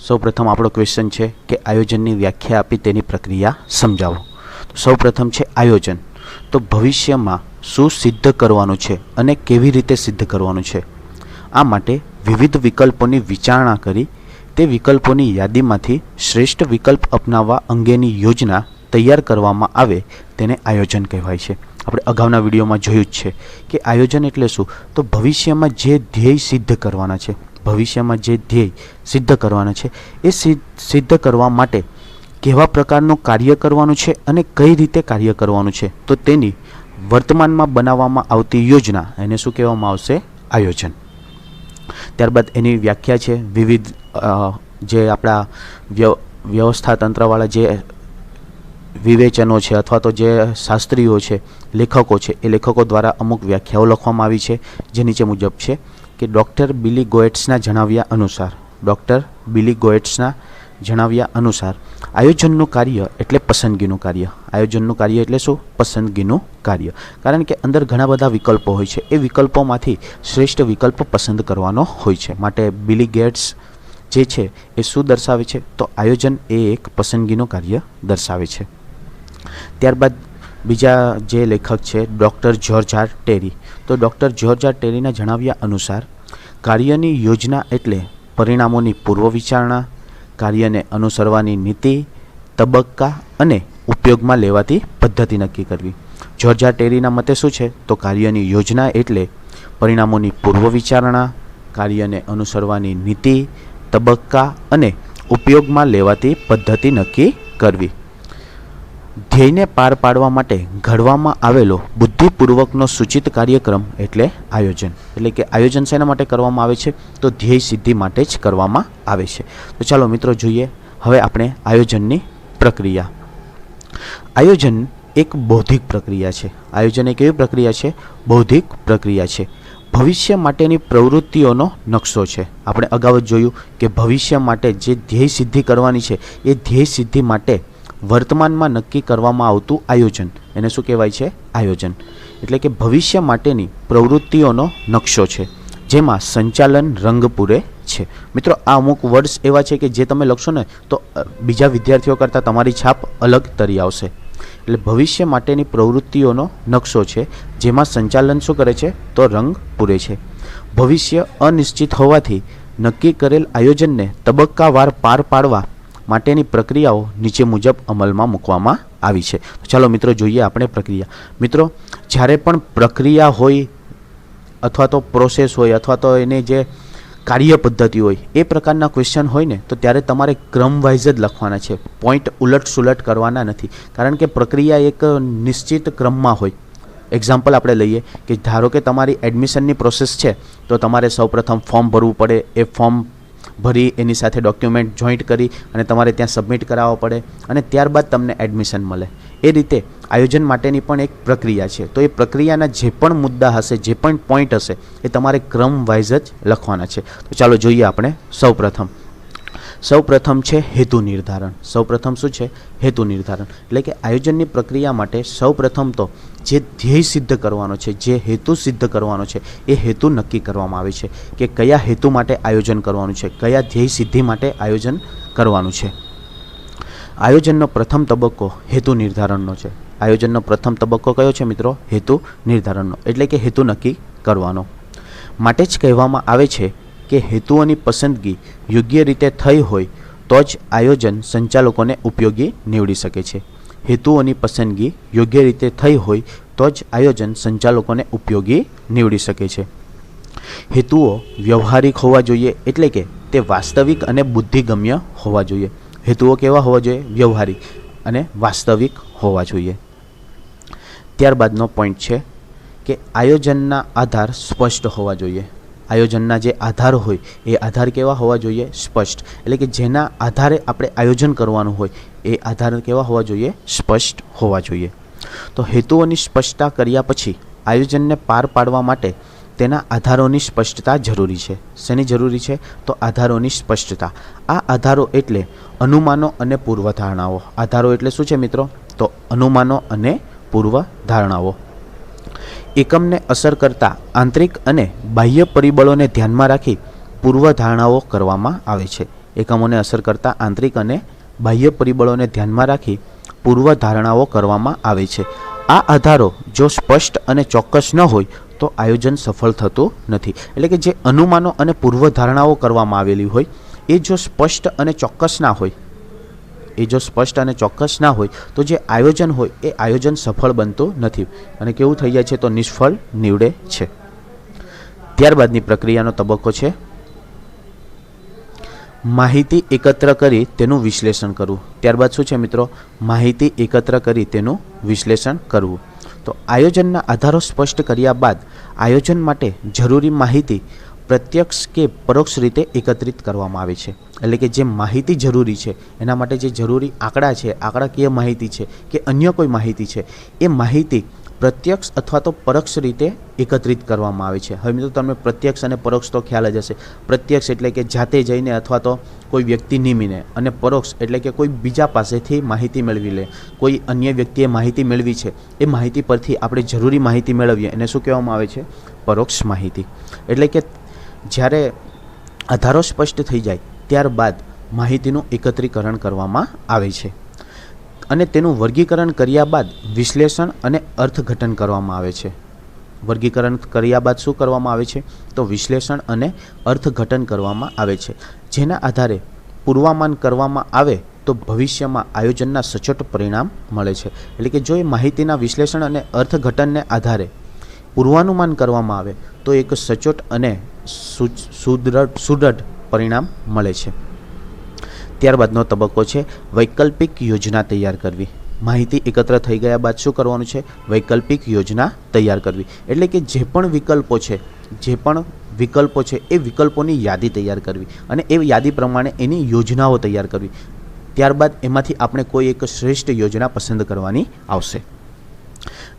સૌપ્રથમ આપણો ક્વેશ્ચન છે કે આયોજનની વ્યાખ્યા આપી તેની પ્રક્રિયા સમજાવો. તો સૌપ્રથમ છે આયોજન. તો ભવિષ્યમાં શું સિદ્ધ કરવાનું છે અને કેવી રીતે સિદ્ધ કરવાનું છે, આ માટે વિવિધ વિકલ્પોની વિચારણા કરી તે વિકલ્પોની યાદીમાંથી શ્રેષ્ઠ વિકલ્પ અપનાવવા અંગેની યોજના તૈયાર કરવામાં આવે તેને આયોજન કહેવાય છે. આપણે અગાઉના વિડીયોમાં જોયું જ છે કે આયોજન એટલે શું, તો ભવિષ્યમાં જે ધ્યેય સિદ્ધ કરવાના છે, ભવિષ્યમાં જે ધ્યેય સિદ્ધ કરવાના છે એ સિદ્ધ કરવા માટે કેવા પ્રકારનું કાર્ય કરવાનું છે અને કઈ રીતે કાર્ય કરવાનું છે, તો તેની વર્તમાનમાં બનાવવામાં આવતી યોજના એને શું કહેવામાં આવશે, આયોજન. ત્યારબાદ એની વ્યાખ્યા છે વિવિધ જે આપણા વ્યવસ્થા તંત્રવાળા જે વિવેચનો છે અથવા તો જે શાસ્ત્રીઓ છે, લેખકો છે, એ લેખકો દ્વારા અમુક વ્યાખ્યાઓ લખવામાં આવી છે જે નીચે મુજબ છે કે ડૉક્ટર બિલી ગોએટ્સના જણાવ્યા અનુસાર આયોજનનું કાર્ય એટલે પસંદગીનું કાર્ય. આયોજનનું કાર્ય એટલે શું, પસંદગીનું કાર્ય. કારણ કે અંદર ઘણા બધા વિકલ્પો હોય છે, એ વિકલ્પોમાંથી શ્રેષ્ઠ વિકલ્પ પસંદ કરવાનો હોય છે. માટે બિલી ગેટ્સ જે છે એ શું દર્શાવે છે, તો આયોજન એ એક પસંદગીનું કાર્ય દર્શાવે છે. ત્યારબાદ બીજા જે લેખક છે ડૉક્ટર જ્યોર્જ આર ટેરી. તો ડૉક્ટર જ્યોર્જ આર ટેરીના જણાવ્યા અનુસાર કાર્યની યોજના એટલે પરિણામોની પૂર્વ વિચારણા, કાર્યને અનુસરવાની નીતિ, તબક્કા અને ઉપયોગમાં લેવાતી પદ્ધતિ નક્કી કરવી. જ્યોર્જ આર ટેરીના મતે શું છે, તો કાર્યની યોજના એટલે પરિણામોની પૂર્વ વિચારણા, કાર્યને અનુસરવાની નીતિ, તબક્કા અને ઉપયોગમાં લેવાતી પદ્ધતિ નક્કી કરવી. ધ્યેયને પાર પાડવા માટે ઘડવામાં આવેલો બુદ્ધિપૂર્વકનો સૂચિત કાર્યક્રમ એટલે આયોજન. એટલે કે આયોજન શેના માટે કરવામાં આવે છે, તો ધ્યેય સિદ્ધિ માટે જ કરવામાં આવે છે. તો ચાલો મિત્રો જોઈએ હવે આપણે આયોજનની પ્રક્રિયા. આયોજન એક બૌદ્ધિક પ્રક્રિયા છે. આયોજન એક એવી પ્રક્રિયા છે, બૌદ્ધિક પ્રક્રિયા છે. ભવિષ્ય માટેની પ્રવૃત્તિઓનો નકશો છે. આપણે અગાઉ જ જોયું કે ભવિષ્ય માટે જે ધ્યેય સિદ્ધિ કરવાની છે એ ધ્યેય સિદ્ધિ માટે વર્તમાનમાં નક્કી કરવામાં આવતું આયોજન એને શું કહેવાય છે, આયોજન. એટલે કે ભવિષ્ય માટેની પ્રવૃત્તિઓનો નકશો છે જેમાં સંચાલન રંગ પૂરે છે. મિત્રો આ અમુક વર્ડ્સ એવા છે કે જે તમે લખશો ને તો બીજા વિદ્યાર્થીઓ કરતાં તમારી છાપ અલગ તરી આવશે. એટલે ભવિષ્ય માટેની પ્રવૃત્તિઓનો નકશો છે જેમાં સંચાલન શું કરે છે, તો રંગ પૂરે છે. ભવિષ્ય અનિશ્ચિત હોવાથી નક્કી કરેલ આયોજનને તબક્કાવાર પાર પાડવા માટેની પ્રક્રિયાઓ નીચે મુજબ અમલમાં મૂકવામાં આવી છે. તો ચાલો મિત્રો જોઈએ આપણે પ્રક્રિયા. મિત્રો જ્યારે પણ પ્રક્રિયા હોય અથવા તો પ્રોસેસ હોય અથવા તો એને જે કાર્ય પદ્ધતિ હોય એ પ્રકારના ક્વેશ્ચન હોય ને તો ત્યારે તમારે ક્રમ વાઇઝ જ લખવાના છે, પોઈન્ટ ઉલટ સુલટ કરવાના નથી. કારણ કે પ્રક્રિયા એક નિશ્ચિત ક્રમમાં હોય. એક્ઝામ્પલ આપણે લઈએ કે ધારો કે તમારી એડમિશનની પ્રોસેસ છે તો તમારે સૌપ્રથમ ફોર્મ ભરવું પડે, એ ફોર્મ ભરી એની સાથે ડોક્યુમેન્ટ જોઈન્ટ કરી અને તમારે ત્યાં સબમિટ કરાવવા પડે અને ત્યારબાદ તમને એડમિશન મળે. એ રીતે આયોજન માટેની પણ એક પ્રક્રિયા છે. તો એ પ્રક્રિયાના જે પણ મુદ્દા હશે, જે પણ પોઈન્ટ હશે એ તમારે ક્રમ વાઇઝ જ લખવાના છે. તો ચાલો જોઈએ આપણે સૌપ્રથમ છે હેતુ નિર્ધારણ. સૌપ્રથમ શું છે, હેતુ નિર્ધારણ. એટલે કે આયોજનની પ્રક્રિયા માટે સૌપ્રથમ તો જે ધ્યેય સિદ્ધ કરવાનો છે, જે હેતુ સિદ્ધ કરવાનો છે એ હેતુ નક્કી કરવામાં આવે છે કે કયા હેતુ માટે આયોજન કરવાનું છે, કયા ધ્યેય સિદ્ધિ માટે આયોજન કરવાનું છે. આયોજનનો પ્રથમ તબક્કો હેતુ નિર્ધારણનો છે. આયોજનનો પ્રથમ તબક્કો કયો છે મિત્રો, હેતુ નિર્ધારણનો. એટલે કે હેતુ નક્કી કરવાનો. માટે જ કહેવામાં આવે છે કે હેતુઓની પસંદગી યોગ્ય રીતે થઈ હોય તો જ આયોજન સંચાલકોને ઉપયોગી નીવડી શકે છે. હેતુઓની પસંદગી યોગ્ય રીતે થઈ હોય તો જ આયોજન સંચાલકોને ઉપયોગી નીવડી શકે છે. હેતુઓ વ્યવહારિક હોવા જોઈએ, એટલે કે તે વાસ્તવિક અને બુદ્ધિગમ્ય હોવા જોઈએ. હેતુઓ કેવા હોવા જોઈએ, વ્યવહારિક અને વાસ્તવિક હોવા જોઈએ. ત્યારબાદનો પોઈન્ટ છે કે આયોજનના આધાર સ્પષ્ટ હોવા જોઈએ. આયોજનના જે આધાર હોય એ આધાર કેવા હોવા જોઈએ, સ્પષ્ટ. એટલે કે જેના આધારે આપણે આયોજન કરવાનું હોય એ આધાર કેવા હોવા જોઈએ, સ્પષ્ટ હોવા જોઈએ. તો હેતુઓની સ્પષ્ટતા કર્યા પછી આયોજનને પાર પાડવા માટે તેના આધારોની સ્પષ્ટતા જરૂરી છે. શેની જરૂરી છે, તો આધારોની સ્પષ્ટતા. આ આધારો એટલે અનુમાનો અને પૂર્વધારણાઓ. આધારો એટલે શું છે મિત્રો, તો અનુમાનો અને પૂર્વધારણાઓ. એકમને અસર કરતા આંતરિક અને બાહ્ય પરિબળોને ધ્યાનમાં રાખી પૂર્વધારણાઓ કરવામાં આવે છે. એકમોને અસર કરતા આંતરિક અને બાહ્ય પરિબળોને ધ્યાનમાં રાખી પૂર્વધારણાઓ કરવામાં આવે છે. આ આધારો જો સ્પષ્ટ અને ચોક્કસ ન હોય તો આયોજન સફળ થતું નથી. એટલે કે જે અનુમાનો અને પૂર્વધારણાઓ કરવામાં આવેલી હોય એ જો સ્પષ્ટ અને ચોક્કસ ના હોય તો જે આયોજન હોય એ આયોજન સફળ બનતું નથી અને કેવું થઈ જાય છે તો નિષ્ફળ નીવડે છે. ત્યારબાદની પ્રક્રિયાનો તબક્કો છે માહિતી એકત્ર કરી તેનું વિશ્લેષણ કરવું. ત્યારબાદ શું છે મિત્રો? માહિતી એકત્ર કરી તેનું વિશ્લેષણ કરવું. તો આયોજનના આધારો સ્પષ્ટ કર્યા બાદ આયોજન માટે જરૂરી માહિતી પ્રત્યક્ષ કે પરોક્ષ રીતે એકત્રિત કરવામાં આવે છે. એટલે કે જે માહિતી જરૂરી છે એના માટે જે જરૂરી આંકડા છે, આંકડાકીય માહિતી છે કે અન્ય કોઈ માહિતી છે, એ માહિતી પ્રત્યક્ષ અથવા તો પરોક્ષ રીતે એકત્રિત કરવામાં આવે છે. હવે મિત્રો તમને પ્રત્યક્ષ અને પરોક્ષ તો ખ્યાલ જ હશે. પ્રત્યક્ષ એટલે કે જાતે જઈને અથવા તો કોઈ વ્યક્તિ નિમીને, અને પરોક્ષ એટલે કે કોઈ બીજા પાસેથી માહિતી મેળવી લે. કોઈ અન્ય વ્યક્તિએ માહિતી મેળવી છે, એ માહિતી પરથી આપણે જરૂરી માહિતી મેળવીએ એને શું કહેવામાં આવે છે? પરોક્ષ માહિતી. એટલે કે જ્યારે આધારો સ્પષ્ટ થઈ જાય ત્યારબાદ માહિતીનું એકત્રીકરણ કરવામાં આવે છે અને તેનું વર્ગીકરણ કર્યા બાદ વિશ્લેષણ અને અર્થઘટન કરવામાં આવે છે. વર્ગીકરણ કર્યા બાદ શું કરવામાં આવે છે? તો વિશ્લેષણ અને અર્થઘટન કરવામાં આવે છે. જેના આધારે પૂર્વાનુમાન કરવામાં આવે તો ભવિષ્યમાં આયોજનના સચોટ પરિણામ મળે છે. એટલે કે જો એ માહિતીના વિશ્લેષણ અને અર્થઘટનને આધારે પૂર્વાનુમાન કરવામાં આવે તો એક સચોટ અને સુદૃઢ પરિણામ મળે છે. ત્યારબાદનો તબક્કો છે વૈકલ્પિક યોજના તૈયાર કરવી. માહિતી એકત્ર થઈ ગયા બાદ શું કરવાનું છે? વૈકલ્પિક યોજના તૈયાર કરવી. એટલે કે જે પણ વિકલ્પો છે એ વિકલ્પોની યાદી તૈયાર કરવી અને એ યાદી પ્રમાણે એની યોજનાઓ તૈયાર કરવી. ત્યારબાદ એમાંથી આપણે કોઈ એક શ્રેષ્ઠ યોજના પસંદ કરવાની આવશે.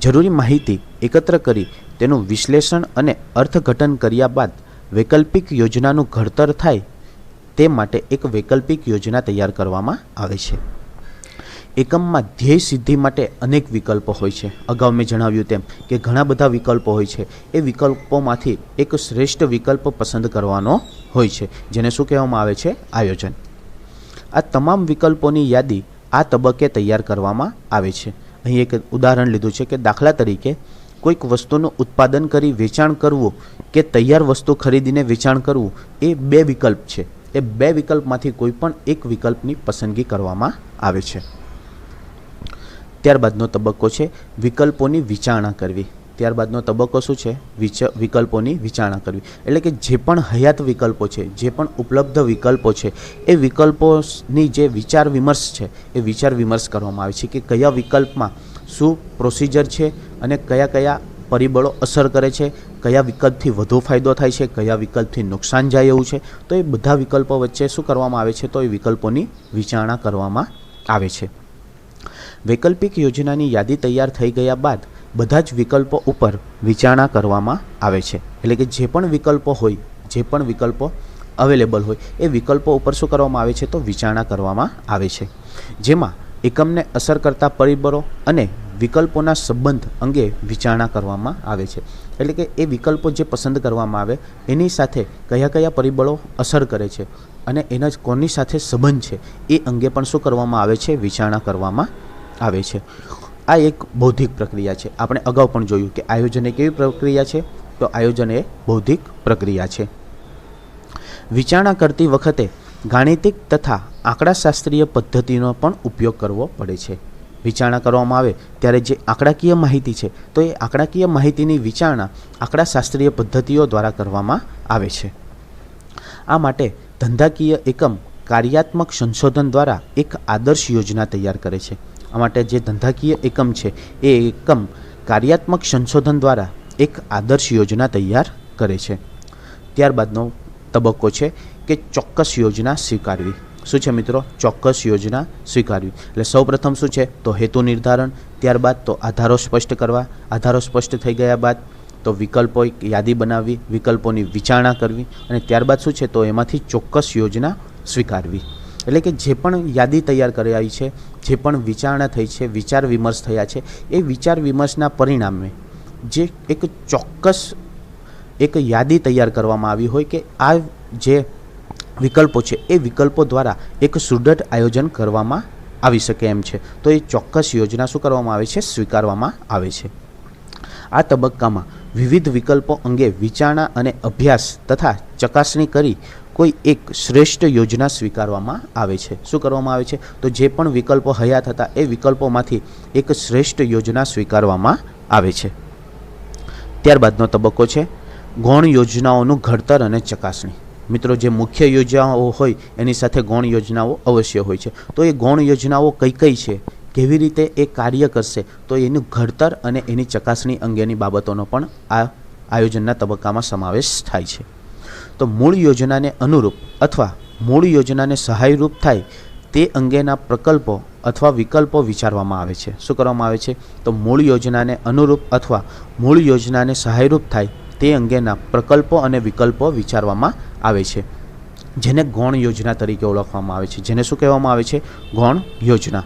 જરૂરી માહિતી એકત્ર કરી તેનું વિશ્લેષણ અને અર્થઘટન કર્યા બાદ વૈકલ્પિક યોજનાનું ઘડતર થાય તે માટે એક વૈકલ્પિક યોજના તૈયાર કરવામાં આવે છે. એકમમાં ધ્યેય સિદ્ધિ માટે અનેક વિકલ્પો હોય છે. અગાઉ મેં જણાવ્યું તેમ કે ઘણા બધા વિકલ્પો હોય છે. એ વિકલ્પોમાંથી એક શ્રેષ્ઠ વિકલ્પ પસંદ કરવાનો હોય છે, જેને શું કહેવામાં આવે છે? આયોજન. આ તમામ વિકલ્પોની યાદી આ તબક્કે તૈયાર કરવામાં આવે છે. અહીં એક ઉદાહરણ લીધું છે કે દાખલા તરીકે કોઈક વસ્તુનું ઉત્પાદન કરી વેચાણ કરવું કે તૈયાર વસ્તુ ખરીદીને વેચાણ કરવું, એ બે વિકલ્પ છે. એ બે વિકલ્પમાંથી કોઈ પણ એક વિકલ્પની પસંદગી કરવામાં આવે છે. ત્યારબાદનો તબક્કો છે વિકલ્પોની વિચારણા કરવી. ત્યારબાદનો તબક્કો શું છે? વિકલ્પોની વિચારણા કરવી. એટલે કે જે પણ હયાત વિકલ્પો છે, જે પણ ઉપલબ્ધ વિકલ્પો છે, એ વિકલ્પોની જે વિચાર વિમર્શ છે એ વિચાર વિમર્શ કરવામાં આવે છે કે કયા વિકલ્પમાં શું પ્રોસિજર છે અને કયા કયા પરિબળો અસર કરે છે, કયા વિકલ્પથી વધુ ફાયદો થાય છે, કયા વિકલ્પથી નુકસાન જાય એવું છે. તો એ બધા વિકલ્પો વચ્ચે શું કરવામાં આવે છે? તો એ વિકલ્પોની વિચારણા કરવામાં આવે છે. વૈકલ્પિક યોજનાની યાદી તૈયાર થઈ ગયા બાદ બધા જ વિકલ્પો ઉપર વિચારણા કરવામાં આવે છે. એટલે કે જે પણ વિકલ્પો હોય, જે પણ વિકલ્પો અવેલેબલ હોય એ વિકલ્પો ઉપર શું કરવામાં આવે છે? તો વિચારણા કરવામાં આવે છે. જેમાં એકમને અસર કરતા પરિબળો અને વિકલ્પોના સંબંધ અંગે વિચારણા કરવામાં આવે છે. એટલે કે એ વિકલ્પો જે પસંદ કરવામાં આવે એની સાથે કયા કયા પરિબળો અસર કરે છે અને એના કોની સાથે સંબંધ છે એ અંગે પણ શું કરવામાં આવે છે? વિચારણા કરવામાં આવે છે. આ એક બૌદ્ધિક પ્રક્રિયા છે. આપણે અગાઉ પણ જોયું કે આયોજન એ કેવી પ્રક્રિયા છે? તો આયોજન એ બૌદ્ધિક પ્રક્રિયા છે. વિચારણા કરતી વખતે ગાણિતિક તથા આંકડાશાસ્ત્રીય પદ્ધતિનો પણ ઉપયોગ કરવો પડે છે. વિચારણા કરવામાં આવે ત્યારે જે આંકડાકીય માહિતી છે તો એ આંકડાકીય માહિતીની વિચારણા આંકડાશાસ્ત્રીય પદ્ધતિઓ દ્વારા કરવામાં આવે છે. આ માટે ધંધાકીય એકમ કાર્યાત્મક સંશોધન દ્વારા એક આદર્શ યોજના તૈયાર કરે છે. આ માટે જે ધંધાકીય એકમ છે એ એકમ કાર્યાત્મક સંશોધન દ્વારા એક આદર્શ યોજના તૈયાર કરે છે. ત્યારબાદનો તબક્કો છે કે ચોક્કસ યોજના સ્વીકારવી. શું છે મિત્રો? ચોક્કસ યોજના સ્વીકારવી. એટલે સૌપ્રથમ શું છે? તો હેતુ નિર્ધારણ. ત્યારબાદ તો આધારો સ્પષ્ટ કરવા. આધારો સ્પષ્ટ થઈ ગયા બાદ તો વિકલ્પો એક યાદી બનાવવી, વિકલ્પોની વિચારણા કરવી અને ત્યારબાદ શું છે? તો એમાંથી ચોક્કસ યોજના સ્વીકારવી. એટલે કે જે પણ યાદી તૈયાર કરાઈ છે, જે પણ વિચારણા થઈ છે, વિચાર વિમર્શ થયા છે, એ વિચાર વિમર્શના પરિણામે જે એક ચોક્કસ એક યાદી તૈયાર કરવામાં આવી હોય કે આ જે વિકલ્પો છે એ વિકલ્પો દ્વારા એક સુદૃઢ આયોજન કરવામાં આવી શકે એમ છે. તો એ ચોક્કસ યોજના શું કરવામાં આવે છે? સ્વીકારવામાં આવે છે. આ તબક્કામાં વિવિધ વિકલ્પો અંગે વિચારણા અને અભ્યાસ તથા ચકાસણી કરી કોઈ એક શ્રેષ્ઠ યોજના સ્વીકારવામાં આવે છે. શું કરવામાં આવે છે? તો જે પણ વિકલ્પો હયાત હતા એ વિકલ્પોમાંથી એક શ્રેષ્ઠ યોજના સ્વીકારવામાં આવે છે. ત્યારબાદનો તબક્કો છે ગૌણ યોજનાઓનું ઘડતર અને ચકાસણી. મિત્રો, જે મુખ્ય યોજનાઓ હોય એની સાથે ગૌણ યોજનાઓ અવશ્ય હોય છે. તો એ ગૌણ યોજનાઓ કઈ કઈ છે, કેવી રીતે એ કાર્ય કરશે, તો એનું ઘડતર અને એની ચકાસણી અંગેની બાબતોનો પણ આ આયોજનના તબક્કામાં સમાવેશ થાય છે. તો મૂળ યોજનાને અનુરૂપ અથવા મૂળ યોજનાને સહાયરૂપ થાય તે અંગેના પ્રકલ્પો અથવા વિકલ્પો વિચારવામાં આવે છે. શું કરવામાં આવે છે? તો મૂળ યોજનાને અનુરૂપ અથવા મૂળ યોજનાને સહાયરૂપ થાય તે અંગેના પ્રકલ્પો અને વિકલ્પો વિચારવામાં આવે છે, જેને ગૌણ યોજના તરીકે ઓળખવામાં આવે છે. જેને શું કહેવામાં આવે છે? ગૌણ યોજના.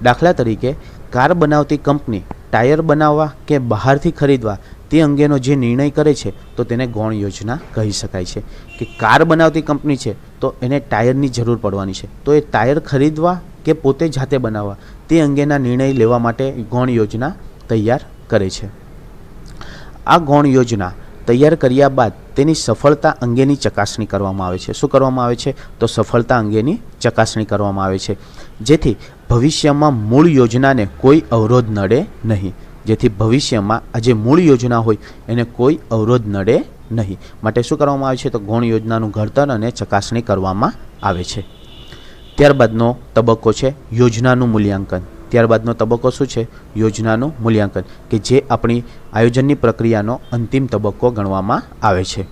દાખલા તરીકે, કાર બનાવતી કંપની ટાયર બનાવવા કે બહારથી ખરીદવા તે અંગેનો જે નિર્ણય કરે છે તો તેને ગૌણ યોજના કહી શકાય છે. કે કાર બનાવતી કંપની છે તો એને ટાયરની જરૂર પડવાની છે, તો એ ટાયર ખરીદવા કે પોતે જાતે બનાવવા તે અંગેના નિર્ણય લેવા માટે ગૌણ યોજના તૈયાર કરે છે. આ ગૌણ યોજના તૈયાર કર્યા બાદ તેની સફળતા અંગેની ચકાસણી કરવામાં આવે છે. શું કરવામાં આવે છે? તો સફળતા અંગેની ચકાસણી કરવામાં આવે છે, જેથી ભવિષ્યમાં મૂળ યોજનાને કોઈ અવરોધ નડે નહીં. જેથી ભવિષ્યમાં આ જે મૂળ યોજના હોય એને કોઈ અવરોધ નડે નહીં. માટે શું કરવામાં આવે છે? તો ગૌણ યોજનાનું ઘડતર અને ચકાસણી કરવામાં આવે છે. ત્યારબાદનો તબક્કો છે યોજનાનું મૂલ્યાંકન. ત્યારબાદનો તબક્કો શું છે? યોજનાનું મૂલ્યાંકન, કે જે આપણી આયોજનની પ્રક્રિયાનો અંતિમ તબક્કો ગણવામાં આવે છે.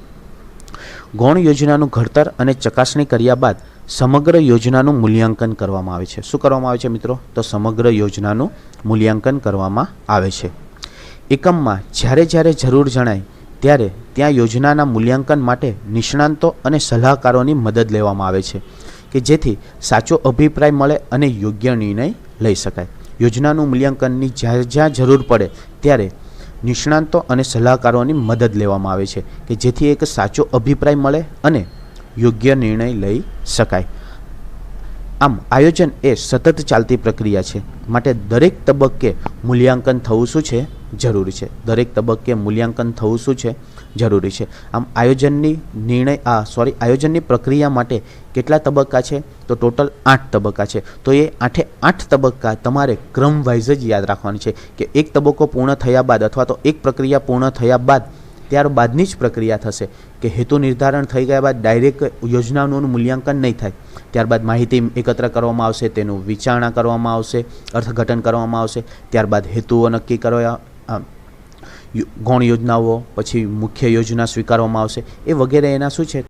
ગૌણ યોજનાનું ઘડતર અને ચકાસણી કર્યા બાદ સમગ્ર યોજનાનું મૂલ્યાંકન કરવામાં આવે છે. શું કરવામાં આવે છે મિત્રો? તો સમગ્ર યોજનાનું મૂલ્યાંકન કરવામાં આવે છે. એકમમાં જ્યારે જ્યારે જરૂર જણાય ત્યારે ત્યાં યોજનાના મૂલ્યાંકન માટે નિષ્ણાંતો અને સલાહકારોની મદદ લેવામાં આવે છે, કે જેથી સાચો અભિપ્રાય મળે અને યોગ્ય નિર્ણય લઈ શકાય. યોજનાનું મૂલ્યાંકનની જ્યાં જરૂર પડે ત્યારે નિષ્ણાંતો અને સલાહકારોની મદદ લેવામાં આવે છે, કે જેથી એક સાચો અભિપ્રાય મળે અને યોગ્ય નિર્ણય લઈ શકાય. આમ આયોજન એ સતત ચાલતી પ્રક્રિયા છે, માટે દરેક તબક્કે મૂલ્યાંકન થવું શું છે? જરૂરી છે. દરેક તબક્કે મૂલ્યાંકન થવું શું છે? જરૂરી છે. આમ આયોજનની પ્રક્રિયા માટે કેટલા તબક્કા છે? તો ટોટલ 8 તબક્કા છે. તો એ 8 તબક્કા તમારે ક્રમ વાઇઝ જ યાદ રાખવાની છે, કે એક તબક્કો પૂર્ણ થયા બાદ અથવા તો એક પ્રક્રિયા પૂર્ણ થયા બાદ ત્યારબાદની જ પ્રક્રિયા થશે, કે હેતુ નિર્ધારણ થઈ ગયા બાદ ડાયરેક્ટ યોજનાઓનું મૂલ્યાંકન નહીં થાય. ત્યારબાદ માહિતી એકત્ર કરવામાં આવશે, તેનું વિચારણા કરવામાં આવશે, અર્થઘટન કરવામાં આવશે, ત્યારબાદ હેતુઓ નક્કી કરવા, ગૌણ યોજનાઓ, પછી મુખ્ય યોજના સ્વીકારવામાં આવશે, એ વગેરે એના શું છે?